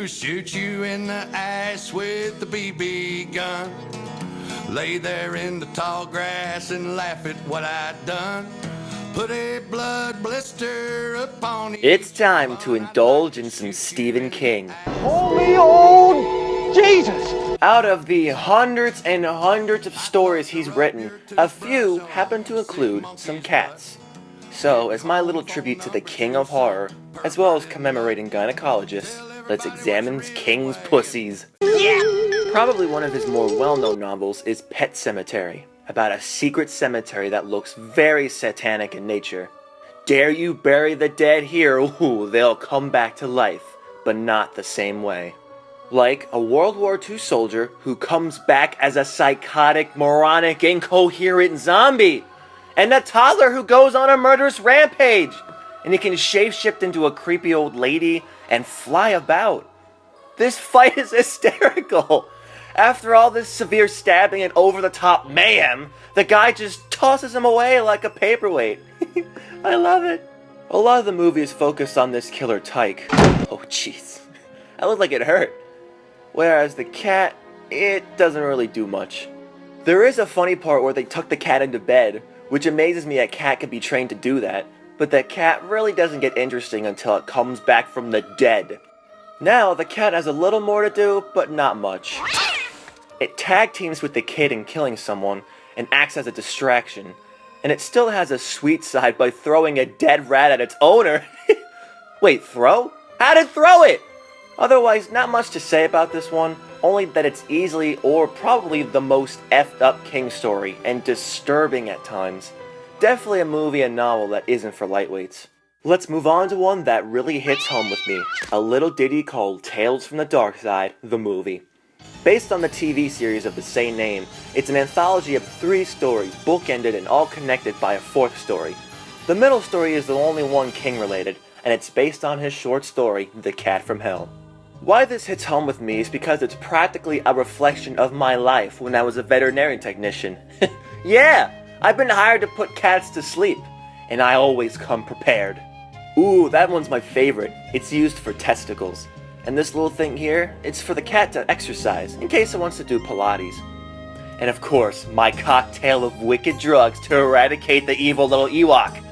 do is shoot you in the ass with the BB gun. Lay there in the tall grass and laugh at what I done. Put a blood blister upon It's time to indulge in some Stephen King. Holy old Jesus! Out of the hundreds and hundreds of stories he's written, a few happen to include some cats. So, as my little tribute to the King of Horror, as well as commemorating gynecologists, let's examine King's pussies. Yeah! Probably one of his more well-known novels is Pet Sematary, about a secret cemetery that looks very satanic in nature. Dare you bury the dead here, ooh, they'll come back to life, but not the same way. Like a World War II soldier who comes back as a psychotic, moronic, incoherent zombie, and a toddler who goes on a murderous rampage, and he can shapeshift into a creepy old lady and fly about. This fight is hysterical. After all this severe stabbing and over-the-top mayhem, the guy just tosses him away like a paperweight. I love it. A lot of the movie is focused on this killer tyke. Oh jeez, that looked like it hurt. Whereas the cat, it doesn't really do much. There is a funny part where they tuck the cat into bed, which amazes me a cat can be trained to do that, but the cat really doesn't get interesting until it comes back from the dead. Now, the cat has a little more to do, but not much. It tag teams with the kid in killing someone, and acts as a distraction. And it still has a sweet side by throwing a dead rat at its owner. Wait, throw? How'd it throw it? Otherwise, not much to say about this one, only that it's easily or probably the most effed up King story, and disturbing at times. Definitely a movie and novel that isn't for lightweights. Let's move on to one that really hits home with me, a little ditty called Tales from the Darkside, the movie. Based on the TV series of the same name, it's an anthology of 3 stories, bookended and all connected by a 4th story. The middle story is the only one King related, and it's based on his short story, The Cat from Hell. Why this hits home with me is because it's practically a reflection of my life when I was a veterinarian technician. Yeah, I've been hired to put cats to sleep, and I always come prepared. Ooh, that one's my favorite. It's used for testicles. And this little thing here, it's for the cat to exercise, in case it wants to do Pilates. And of course, my cocktail of wicked drugs to eradicate the evil little Ewok.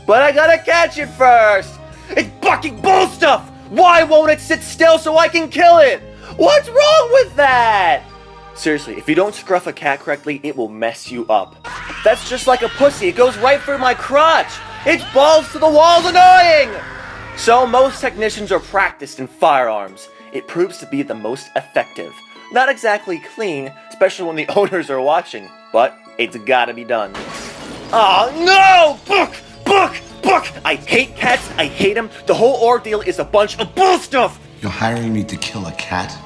But I gotta catch it first! It's bucking bull stuff! Why won't it sit still so I can kill it? What's wrong with that? Seriously, if you don't scruff a cat correctly, it will mess you up. That's just like a pussy, it goes right for my crotch! It's balls to the walls annoying! So most technicians are practiced in firearms. It proves to be the most effective. Not exactly clean, especially when the owners are watching, but it's gotta be done. Oh no! Book! I hate cats, I hate them. The whole ordeal is a bunch of bull stuff! You're hiring me to kill a cat?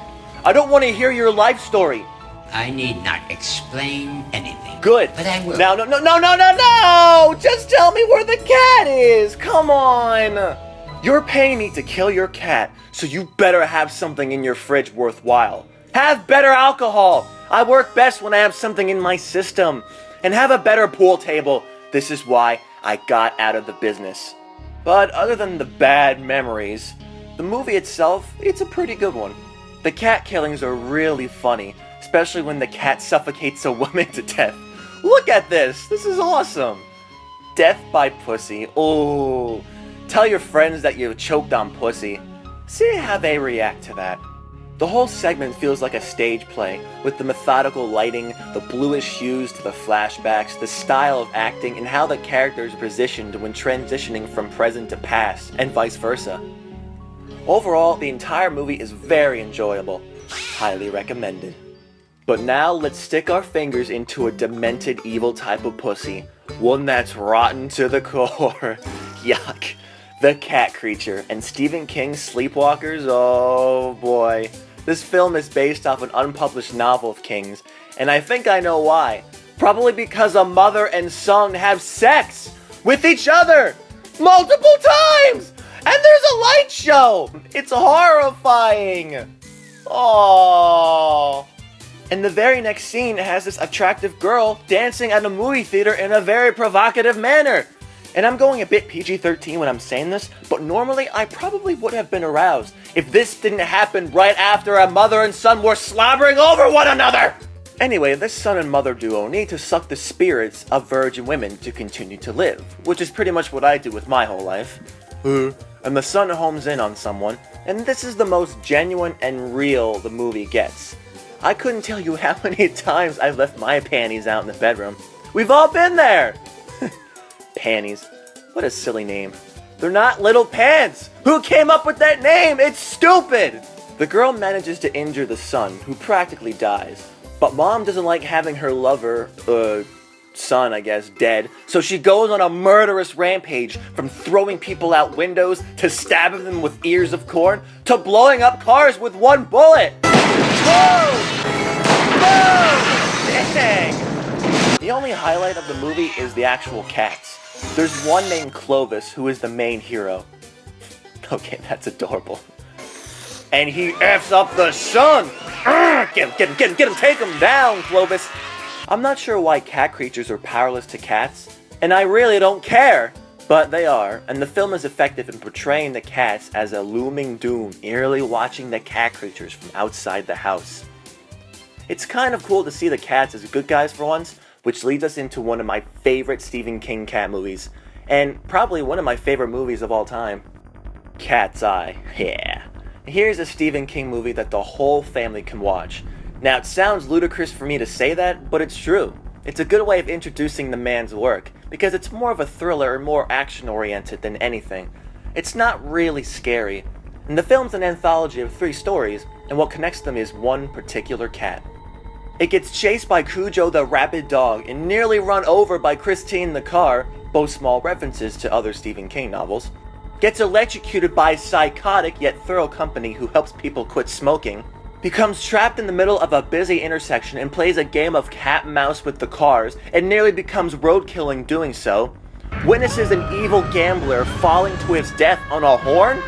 I don't want to hear your life story. I need not explain anything. Good. But I will. No! Just tell me where the cat is! Come on! You're paying me to kill your cat, so you better have something in your fridge worthwhile. Have better alcohol! I work best when I have something in my system. And have a better pool table. This is why I got out of the business. But other than the bad memories, the movie itself, it's a pretty good one. The cat killings are really funny, especially when the cat suffocates a woman to death. Look at this! This is awesome! Death by pussy. Oh, tell your friends that you choked on pussy. See how they react to that. The whole segment feels like a stage play, with the methodical lighting, the bluish hues to the flashbacks, the style of acting, and how the characters are positioned when transitioning from present to past, and vice versa. Overall, the entire movie is very enjoyable. Highly recommended. But now let's stick our fingers into a demented evil type of pussy. One that's rotten to the core. Yuck. The cat creature, and Stephen King's Sleepwalkers, oh boy. This film is based off an unpublished novel of King's, and I think I know why. Probably because a mother and son have sex with each other multiple times! And there's a light show! It's horrifying! Aww. And the very next scene has this attractive girl dancing at a movie theater in a very provocative manner. And I'm going a bit PG-13 when I'm saying this, but normally I probably would have been aroused if this didn't happen right after a mother and son were slobbering over one another! Anyway, this son and mother duo need to suck the spirits of virgin women to continue to live, which is pretty much what I do with my whole life. And the son homes in on someone, and this is the most genuine and real the movie gets. I couldn't tell you how many times I've left my panties out in the bedroom. We've all been there! Panties. What a silly name. They're not little pants! Who came up with that name? It's stupid! The girl manages to injure the son, who practically dies. But mom doesn't like having her lover, son, I guess, dead. So she goes on a murderous rampage from throwing people out windows to stabbing them with ears of corn to blowing up cars with one bullet! Whoa! Whoa! Dang! The only highlight of the movie is the actual cats. There's one named Clovis who is the main hero. Okay, that's adorable. And he F's up the sun! Get him, take him down, Clovis! I'm not sure why cat creatures are powerless to cats, and I really don't care! But they are, and the film is effective in portraying the cats as a looming doom, eerily watching the cat creatures from outside the house. It's kind of cool to see the cats as good guys for once, which leads us into one of my favorite Stephen King cat movies, and probably one of my favorite movies of all time. Cat's Eye, yeah. Here's a Stephen King movie that the whole family can watch. Now, it sounds ludicrous for me to say that, but it's true. It's a good way of introducing the man's work, because it's more of a thriller and more action-oriented than anything. It's not really scary, and the film's an anthology of 3 stories, and what connects them is one particular cat. It gets chased by Cujo the rabid dog and nearly run over by Christine the car, both small references to other Stephen King novels. Gets electrocuted by a psychotic yet thorough company who helps people quit smoking. Becomes trapped in the middle of a busy intersection and plays a game of cat and mouse with the cars and nearly becomes roadkill in doing so. Witnesses an evil gambler falling to his death on a horn.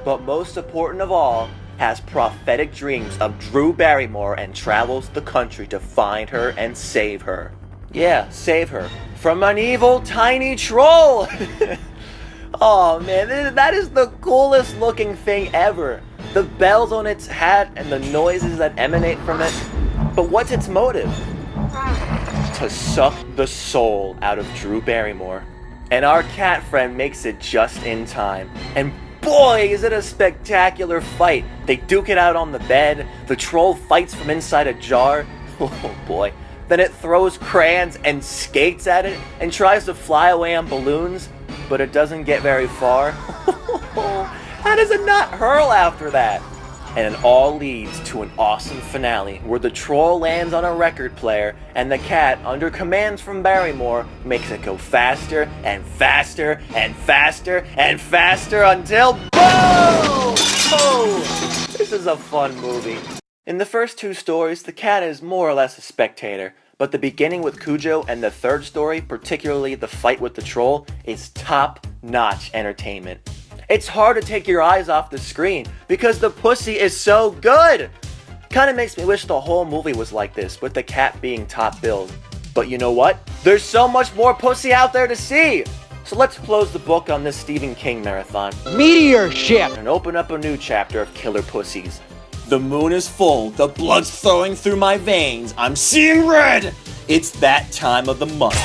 But most important of all, has prophetic dreams of Drew Barrymore and travels the country to find her and save her. Yeah, save her. From an evil tiny troll! Oh man, that is the coolest looking thing ever. The bells on its hat and the noises that emanate from it. But what's its motive? To suck the soul out of Drew Barrymore. And our cat friend makes it just in time. And boy, is it a spectacular fight. They duke it out on the bed. The troll fights from inside a jar. Oh boy. Then it throws crayons and skates at it and tries to fly away on balloons, but it doesn't get very far. How does it not hurl after that? And it all leads to an awesome finale where the troll lands on a record player and the cat, under commands from Barrymore, makes it go faster and faster and faster and faster until boom! Oh, this is a fun movie. In the first 2 stories, the cat is more or less a spectator, but the beginning with Cujo and the 3rd story, particularly the fight with the troll, is top-notch entertainment. It's hard to take your eyes off the screen because the pussy is so good! Kinda makes me wish the whole movie was like this, with the cat being top billed. But you know what? There's so much more pussy out there to see! So let's close the book on this Stephen King marathon. Meteor ship! And open up a new chapter of killer pussies. The moon is full, the blood's flowing through my veins, I'm seeing red! It's that time of the month.